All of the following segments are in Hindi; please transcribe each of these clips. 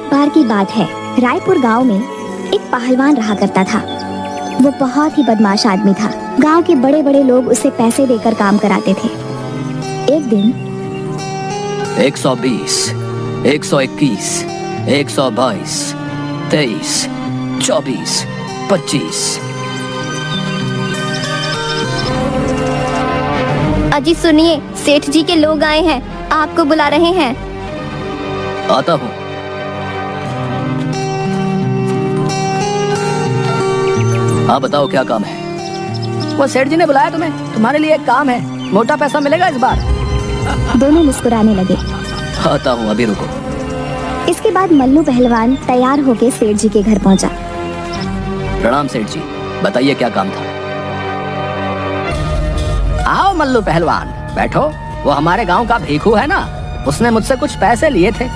एक बार की बात है, रायपुर गांव में एक पहलवान रहा करता था। वो बहुत ही बदमाश आदमी था। गांव के बड़े बड़े लोग उसे पैसे देकर काम कराते थे। एक दिन 120, 121, 122, 23, 24, 25। अजी सुनिए, सेठ जी के लोग आए हैं, आपको बुला रहे हैं। आता हूँ। हाँ बताओ, क्या काम है? वो सेठ जी ने बुलाया तुम्हें, तुम्हारे लिए एक काम है, मोटा पैसा मिलेगा इस बार। दोनों मुस्कुराने लगे। आता हूँ, अभी रुको। इसके बाद मल्लू पहलवान तैयार होकर सेठ जी के घर पहुंचा। प्रणाम सेठ जी, बताइए क्या काम था? आओ मल्लू पहलवान, बैठो। वो हमारे गांव का भीखू है ना, उसने मुझसे कुछ पैसे लिए थे,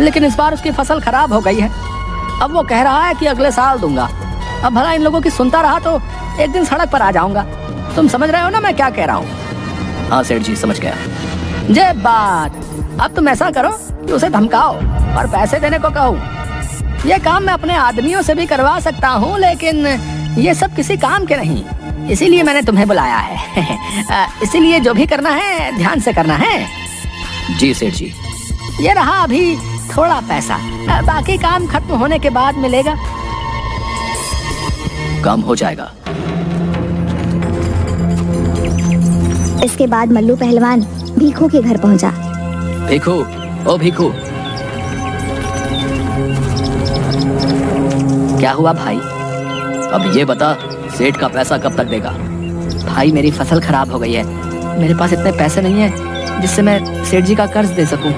लेकिन इस बार उसकी फसल खराब हो गई है। अब वो कह रहा है कि अगले साल दूंगा। अब भला इन लोगों की सुनता रहा तो एक दिन सड़क पर आ जाऊंगा। तुम समझ रहे हो ना मैं क्या कह रहा हूँ? हाँ सेठ जी, समझ गया। जे बात, अब तुम ऐसा करो कि उसे धमकाओ और पैसे देने को कहो। ये काम मैं अपने आदमियों से भी करवा सकता हूँ, लेकिन ये सब किसी काम के नहीं, इसीलिए मैंने तुम्हें बुलाया है। इसीलिए जो भी करना है ध्यान से करना है। जी सेठ जी। ये रहा अभी थोड़ा पैसा, बाकी काम खत्म होने के बाद मिलेगा। काम हो जाएगा। इसके बाद मल्लू पहलवान भीखू के घर पहुंचा। भीखू, ओ भीखू। क्या हुआ भाई? अब ये बता, सेठ का पैसा कब तक देगा? भाई मेरी फसल खराब हो गई है, मेरे पास इतने पैसे नहीं है जिससे मैं सेठ जी का कर्ज दे सकूं।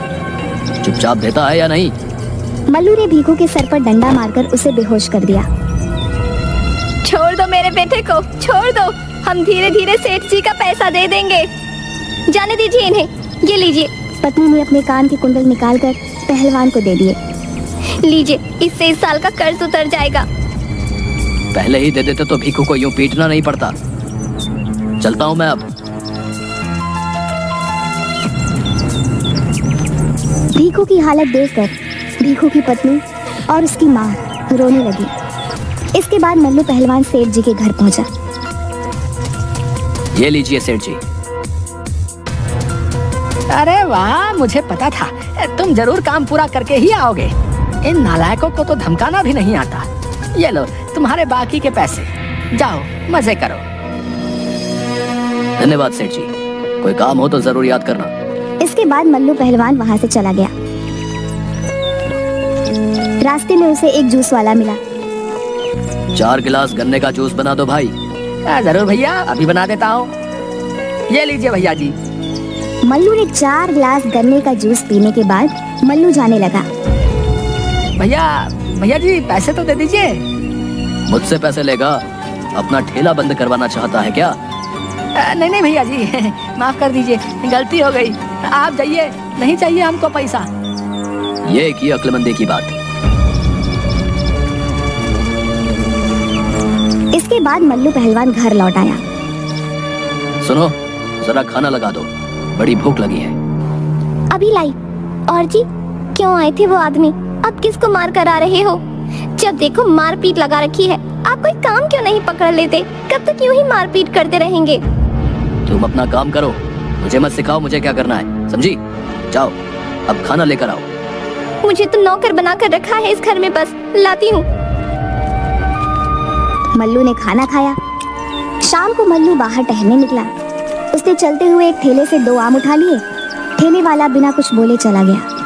चुपचाप देता है या नहीं? मल्लू ने भीखू के सर पर डंडा मारकर उसे बेहोश कर दिया। छोड़ दो मेरे बेटे को, छोड़ दो, हम धीरे धीरे सेठ जी का पैसा दे देंगे। जाने दीजिए इन्हें, ये लीजिए। पत्नी ने अपने कान के कुंडल निकालकर पहलवान को दे दिए। लीजिए, इससे इस साल का कर्ज उतर जाएगा। पहले ही दे देते तो भीखू को यूं पीटना नहीं पड़ता। चलता हूँ मैं अब। भीखू की हालत देखकर भीखू की पत्नी और उसकी माँ रोने लगी। इसके बाद मल्लू पहलवान सेठ जी के घर पहुंचा। ये लीजिए सेठ जी। अरे वाह, मुझे पता था तुम जरूर काम पूरा करके ही आओगे। इन नालायकों को तो धमकाना भी नहीं आता। ये लो तुम्हारे बाकी के पैसे, जाओ मजे करो। धन्यवाद सेठ जी, कोई काम हो तो जरूर याद करना। इसके बाद मल्लू पहलवान वहाँ से चला गया। रास्ते में उसे एक जूस वाला मिला। 4 गिलास गन्ने का जूस बना दो भाई। जरूर भैया, अभी बना देता हूँ। ये लीजिए भैया जी। मल्लू ने 4 गिलास गन्ने का जूस पीने के बाद मल्लू जाने लगा। भैया जी, पैसे तो दे दीजिए। मुझसे पैसे लेगा? अपना ठेला बंद करवाना चाहता है क्या? नहीं भैया जी, माफ कर दीजिए, गलती हो गई। आप जाइए, नहीं चाहिए हमको पैसा। ये की अक्लमंदी की बात। इसके बाद मल्लू पहलवान घर लौट आया। सुनो, जरा खाना लगा दो, बड़ी भूख लगी है। अभी लाई। और जी, क्यों आए थे वो आदमी? अब किसको मार कर आ रहे हो? जब देखो मारपीट लगा रखी है। आप कोई काम क्यों नहीं पकड़ लेते? कब तक यूं ही मारपीट करते रहेंगे? तुम अपना काम करो, मुझे मत सिखाओ मुझे क्या करना है, समझी? जाओ, अब खाना लेकर आओ। मुझे तो नौकर बना कर रखा है इस घर में, बस लाती हूँ। मल्लू ने खाना खाया। शाम को मल्लू बाहर टहलने निकला। उसने चलते हुए एक ठेले से 2 आम उठा लिए। ठेले वाला बिना कुछ बोले चला गया।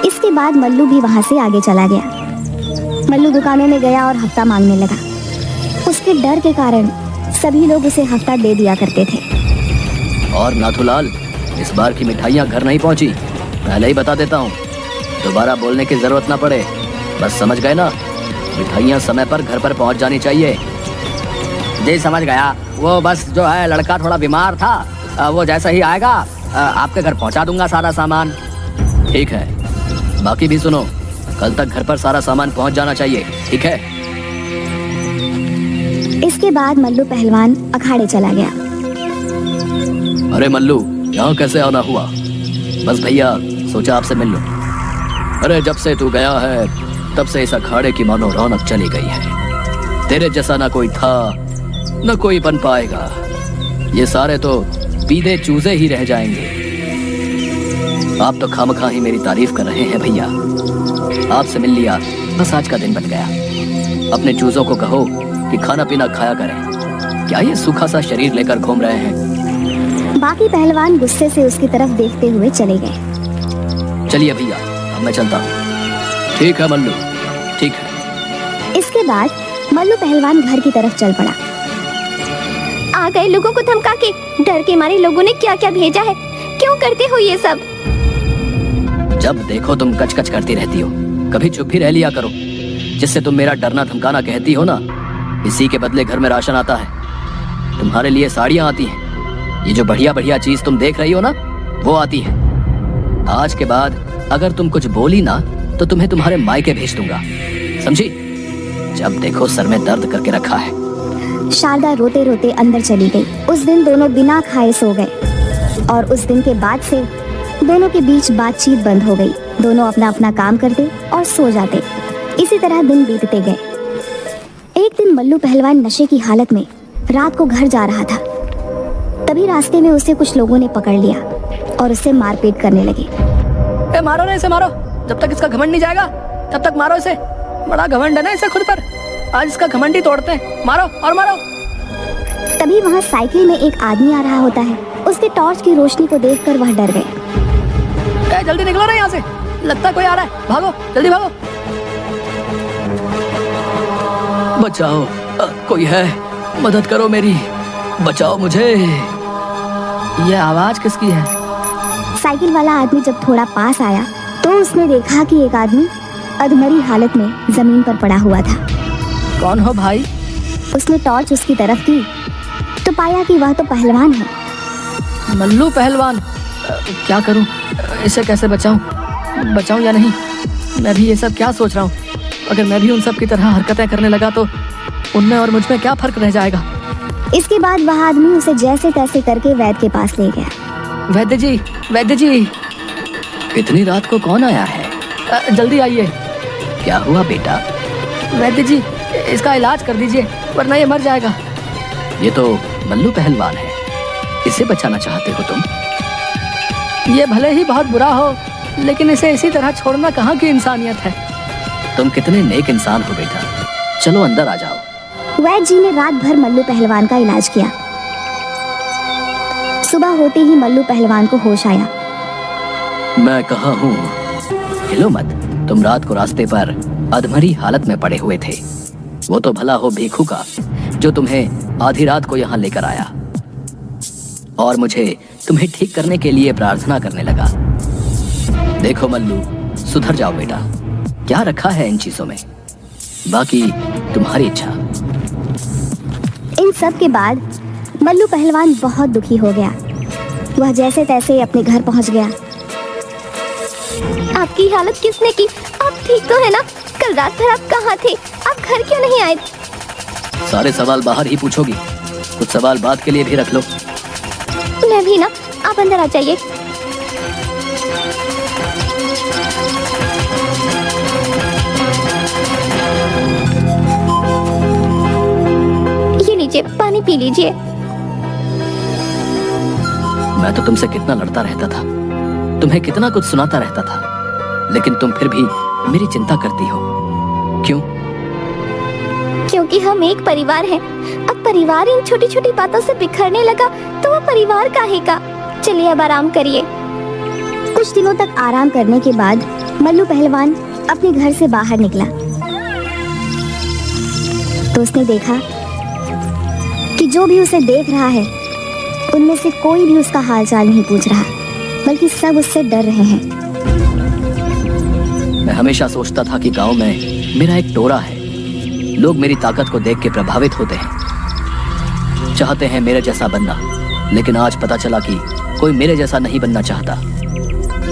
इसके बाद मल्लू भी वहाँ से आगे चला गया। मल्लू दुकानों में गया और हफ्ता मांगने लगा। उसके डर के कारण सभी लोग उसे हफ्ता दे दिया करते थे। और नाथूलाल, इस बार की मिठाइयाँ घर नहीं पहुँची, पहले ही बता देता हूँ, दोबारा बोलने की जरूरत ना पड़े। बस समझ गए ना? मिठाइयाँ समय पर घर पर पहुँच जानी चाहिए। जी समझ गया। वो बस जो है लड़का थोड़ा बीमार था, वो जैसा ही आएगा आपके घर पहुँचा दूंगा सारा सामान। ठीक है, बाकी भी सुनो, कल तक घर पर सारा सामान पहुँच जाना चाहिए, ठीक है? इसके बाद मल्लू पहलवान अखाड़े चला गया। अरे मल्लू, यहाँ कैसे आना हुआ? बस भैया, सोचा आपसे मिल लूं। अरे जब से तू गया है तब से इस अखाड़े की मानो रौनक चली गई है। तेरे जैसा ना कोई था न कोई बन पाएगा। ये सारे तो पीले चूजे ही रह जाएंगे। आप तो खामखा ही मेरी तारीफ कर रहे हैं भैया। आपसे मिल लिया, बस आज का दिन बन गया। अपने चूजों को कहो कि खाना पीना खाया करें। क्या ये सूखा सा शरीर लेकर घूम रहे हैं? बाकी पहलवान गुस्से से उसकी तरफ देखते हुए चले गए। चलिए भैया, अब मैं चलता हूँ। ठीक है मल्लू, ठीक है। इसके बाद मल्लू पहलवान घर की तरफ चल पड़ा। आ गए लोगों को धमका के। डर के मारे लोगों ने क्या क्या भेजा है। क्यों करते हो ये सब? जब देखो तुम कच कच करती रहती हो। कभी चुप भी रह लिया करो। जिससे तुम मेरा डरना धमकाना कहती हो ना, इसी के बदले घर में राशन आता है। तुम्हारे लिए साड़ियाँ आती हैं। ये जो बढ़िया बढ़िया चीज तुम देख रही हो ना, वो आती है। आज के बाद अगर तुम कुछ बोली ना तो तुम्हें तुम्हारे मायके भेज दूंगा, समझी? जब देखो सर में दर्द करके रखा है। शारदा रोते रोते अंदर चली गई। उस दिन दोनों बिना खाए सो गए और उस दिन के बाद से दोनों के बीच बातचीत बंद हो गई। दोनों अपना अपना काम करते और सो जाते। इसी तरह दिन बीतते गए। एक दिन मल्लू पहलवान नशे की हालत में रात को घर जा रहा था। तभी रास्ते में उसे कुछ लोगों ने पकड़ लिया और उससे मारपीट करने लगे। ए, मारो ना इसे, मारो। जब तक इसका घमंड नहीं जाएगा तब तक मारो इसे। बड़ा घमंड है ना इसे खुद पर। आज इसका घमंड ही तोड़ते हैं। मारो और मारो। तभी वहाँ साइकिल में एक आदमी आ रहा होता है। उसके टॉर्च की रोशनी को देखकर वह डर गए। ए, जल्दी निकलो ना यहाँ से, लगता है कोई आ रहा है। भागो, जल्दी भागो। बचाओ, कोई है, मदद करो मेरी, बचाओ मुझे। ये आवाज किसकी है? साइकिल वाला आदमी जब थोड़ा पास आया तो उसने देखा कि एक आदमी अधमरी हालत में जमीन पर पड़ा हुआ था। कौन हो भाई? उसने टॉर्च उसकी तरफ की तो पाया कि वह तो पहलवान है। मल्लू पहलवान। क्या करूं? इसे कैसे बचाऊं? बचाऊं या नहीं? मैं भी ये सब क्या सोच रहा हूँ। अगर मैं भी उन सब की तरह हरकतें करने लगा तो उनमें और मुझ में क्या फर्क रह जाएगा। इसके बाद वह आदमी उसे जैसे तैसे करके वैद्य के पास ले गया। वैद्य जी, वैद्य जी। इतनी रात को कौन आया है? जल्दी आइए। क्या हुआ बेटा? वैद्य जी, इसका इलाज कर दीजिए वरना ये मर जाएगा। ये तो मल्लू पहलवान है, इसे बचाना चाहते हो तुम? ये भले ही बहुत बुरा हो लेकिन इसे इसी तरह छोड़ना कहाँ की इंसानियत है। तुम कितने नेक इंसान हो बेटा। चलो अंदर आ जाओ। वैद्य जी ने रात भर मल्लू पहलवान का इलाज किया। सुबह होते ही मल्लू पहलवान को होश आया। मैं कहाँ हूँ? हिलो मत। तुम रात को रास्ते पर अधमरी हालत में पड़े हुए थे। वो तो भला हो भिखू का जो तुम्हें आधी रात को यहाँ लेकर आया और मुझे तुम्हें ठीक करने के लिए प्रार्थना करने लगा। देखो मल्लू, सुधर जाओ बेटा। क्या रखा है इन चीजों में? बाकी तुम्हारी इच्छा। इन सब के बाद मल्लू पहलवान बहुत दुखी हो गया। वह जैसे तैसे अपने घर पहुंच गया। आपकी हालत किसने की? आप ठीक तो है ना? कल रात भर आप कहाँ थे? आप घर क्यों नहीं आए? सारे सवाल बाहर ही पूछोगी, कुछ सवाल बात के लिए भी रख लो। मैं भी ना। आप अंदर आ जाइए। ये लीजिए, पानी पी लीजिए। मैं तो तुमसे कितना लड़ता रहता था, तुम्हें कितना कुछ सुनाता रहता था, लेकिन तुम फिर भी मेरी चिंता करती हो। क्यों? क्योंकि हम एक परिवार हैं। अब परिवार इन छोटी छोटी बातों से बिखरने लगा तो वो परिवार काहे का? चलिए अब आराम करिए। कुछ दिनों तक आराम करने के बाद मल्लू पहलवान अपने घर से बाहर निकला तो उसने देखा कि जो भी उसे देख रहा है उनमें से कोई भी उसका हालचाल नहीं पूछ रहा, बल्कि सब उससे डर रहे हैं। मैं हमेशा सोचता था कि गांव में मेरा एक टोरा है। लोग मेरी ताकत को देख के प्रभावित होते हैं, चाहते हैं मेरे जैसा बनना, लेकिन आज पता चला कि कोई मेरे जैसा नहीं बनना चाहता।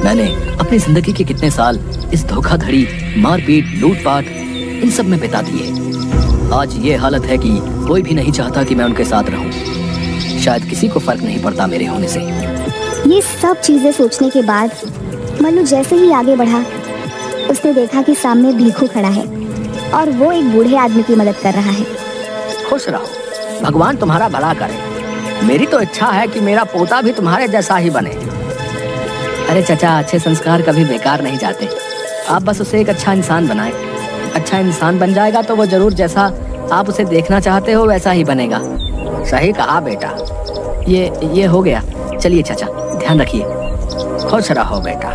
मैंने अपनी जिंदगी के कितने साल इस धोखाधड़ी, मारपीट, लूटपाट इन सब में बिता दिए। आज ये हालत है कि कोई भी नहीं चाहता कि मैं उनके साथ रहूं। शायद किसी को फर्क नहीं पड़ता मेरे होने से। ये सब चीजें सोचने के बाद मल्लू जैसे ही आगे बढ़ा उसने देखा कि सामने भीखू खड़ा है और वो एक बूढ़े आदमी की मदद कर रहा है। खुश रहो, भगवान तुम्हारा भला करे। मेरी तो इच्छा है कि मेरा पोता भी तुम्हारे जैसा ही बने। अरे चाचा, अच्छे संस्कार कभी बेकार नहीं जाते। आप बस उसे एक अच्छा इंसान बनाएं। अच्छा इंसान बन जाएगा तो वो जरूर जैसा आप उसे देखना चाहते हो वैसा ही बनेगा। सही कहा बेटा। ये हो गया। चलिए चाचा, ध्यान रखिए। खुश रहो बेटा।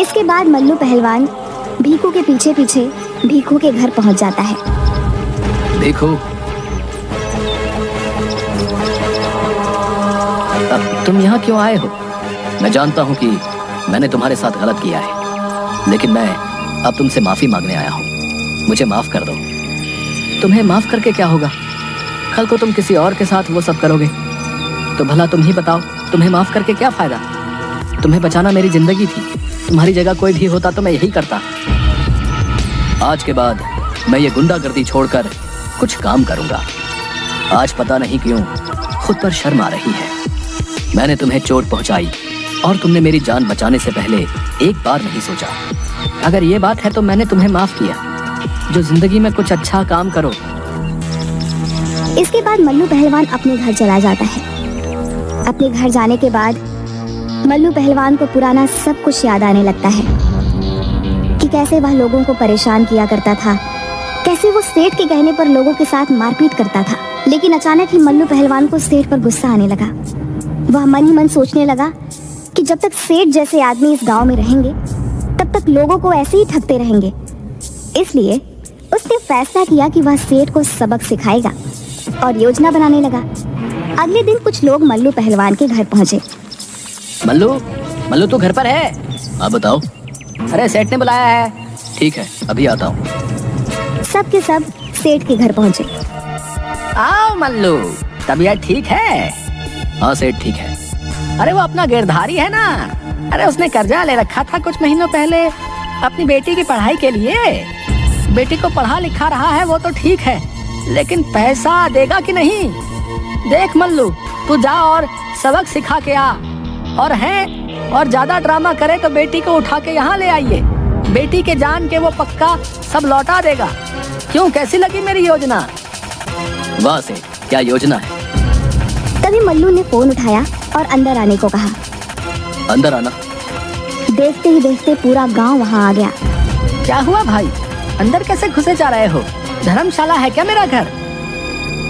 इसके बाद मल्लू पहलवान भीखू के पीछे पीछे भीखू के घर पहुंच जाता है। देखो, अब तुम यहाँ क्यों आए हो? मैं जानता हूँ कि मैंने तुम्हारे साथ गलत किया है, लेकिन मैं अब तुमसे माफी मांगने आया हूँ। मुझे माफ कर दो। तुम्हें माफ करके क्या होगा? कल को तुम किसी और के साथ वो सब करोगे तो भला तुम ही बताओ, तुम्हें माफ करके क्या फायदा? तुम्हें बचाना मेरी जिंदगी थी। तुम्हारी जगह कोई भी होता तो मैं यही करता। आज के बाद मैं ये गुंडागर्दी छोड़कर कुछ काम करूंगा। आज पता नहीं क्यों खुद पर शर्म आ रही है। मैंने तुम्हें चोट पहुंचाई और तुमने मेरी जान बचाने से पहले एक बार नहीं सोचा। अगर ये बात है तो मैंने तुम्हें माफ किया। जो जिंदगी में कुछ अच्छा काम करो। इसके बाद मल्लू पहलवान अपने घर चला जाता है। अपने घर जाने के बाद मल्लू पहलवान को पुराना सब कुछ याद आने लगता है कि कैसे वह लोगों को परेशान किया करता था, कैसे वो सेठ के कहने पर लोगों के साथ मारपीट करता था। लेकिन अचानक ही मल्लू पहलवान को सेठ पर गुस्सा आने लगा। वह मन ही मन सोचने लगा कि जब तक सेठ जैसे आदमी इस गांव में रहेंगे तब तक लोगों को ऐसे ही ठगते रहेंगे। इसलिए उसने फैसला किया कि वह सेठ को सबक सिखाएगा और योजना बनाने लगा। अगले दिन कुछ लोग मल्लू पहलवान के घर पहुंचे। मल्लू तू घर पर है? हाँ बताओ। अरे सेठ ने बुलाया है। ठीक है, अभी आता हूँ। सब के सब सेठ के घर पहुंचे। आओ मल्लू, तबीयत ठीक है? हाँ सेठ, ठीक है। अरे वो अपना गिरधारी है ना, अरे उसने कर्जा ले रखा था कुछ महीनों पहले अपनी बेटी की पढ़ाई के लिए। बेटी को पढ़ा लिखा रहा है वो तो ठीक है, लेकिन पैसा देगा कि नहीं? देख मल्लू, तू जा और सबक सिखा के आ। और ज्यादा ड्रामा करे तो बेटी को उठा के यहाँ ले आइए। बेटी के जान के वो पक्का सब लौटा देगा। क्यों, कैसी लगी मेरी योजना? वाह सेठ, क्या योजना है। तभी मल्लू ने फोन उठाया और अंदर आने को कहा। अंदर आना। देखते ही देखते पूरा गांव वहां आ गया। क्या हुआ भाई, अंदर कैसे घुसे जा रहे हो? धर्मशाला है क्या मेरा घर?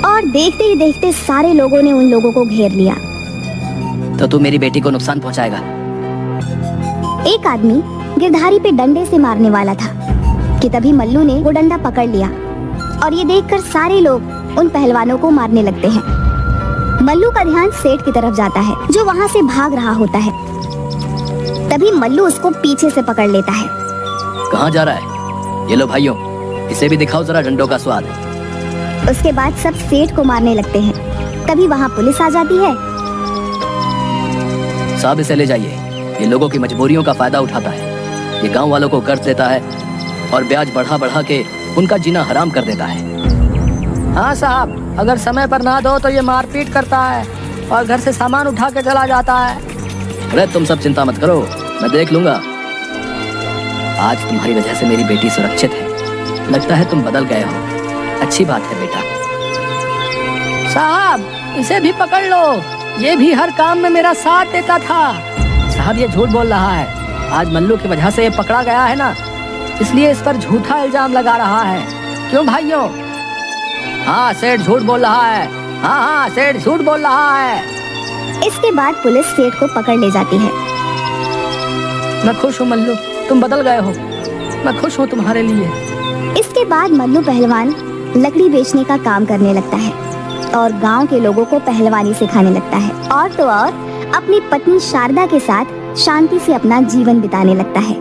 और देखते ही देखते सारे लोगों ने उन लोगों को घेर लिया। तो तू मेरी बेटी को नुकसान पहुंचाएगा? एक आदमी गिरधारी पे डंडे से मारने वाला था कि तभी मल्लू ने वो डंडा पकड़ लिया और ये देखकर सारे लोग उन पहलवानों को मारने लगते हैं। मल्लू का ध्यान सेठ की तरफ जाता है जो वहाँ से भाग रहा होता है। तभी मल्लू उसको पीछे से पकड़ लेता है। कहाँ जा रहा है? ये लो भाइयों, इसे भी दिखाओ जरा डंडों का स्वाद। उसके बाद सब सेठ को मारने लगते हैं। तभी वहाँ पुलिस आ जाती है। साहब इसे ले जाइए, ये लोगों की मजबूरियों का फायदा उठाता है। ये गांव वालों को कर्ज देता है और ब्याज बढ़ा बढ़ा के उनका जीना हराम कर देता है। हाँ साहब, अगर समय पर ना दो तो ये मारपीट करता है और घर से सामान उठा के चला जाता है। अरे तुम सब चिंता मत करो, मैं देख लूंगा। आज तुम्हारी वजह से मेरी बेटी सुरक्षित है। लगता है तुम बदल गए हो। अच्छी बात है बेटा। साहब इसे भी पकड़ लो, ये भी हर काम में मेरा साथ देता था। साहब ये झूठ बोल रहा है। आज मल्लू की वजह से ये पकड़ा गया है ना, इसलिए इस पर झूठा इल्जाम लगा रहा है। क्यों भाइयों? हाँ सेठ झूठ बोल रहा है। हाँ सेठ झूठ बोल रहा है। इसके बाद पुलिस सेठ को पकड़ ले जाती है। मैं खुश हूँ मल्लू, तुम बदल गए हो। मैं खुश हूँ तुम्हारे लिए। इसके बाद मल्लू पहलवान लकड़ी बेचने का काम करने लगता है और गांव के लोगों को पहलवानी सिखाने लगता है। और तो और अपनी पत्नी शारदा के साथ शांति से अपना जीवन बिताने लगता है।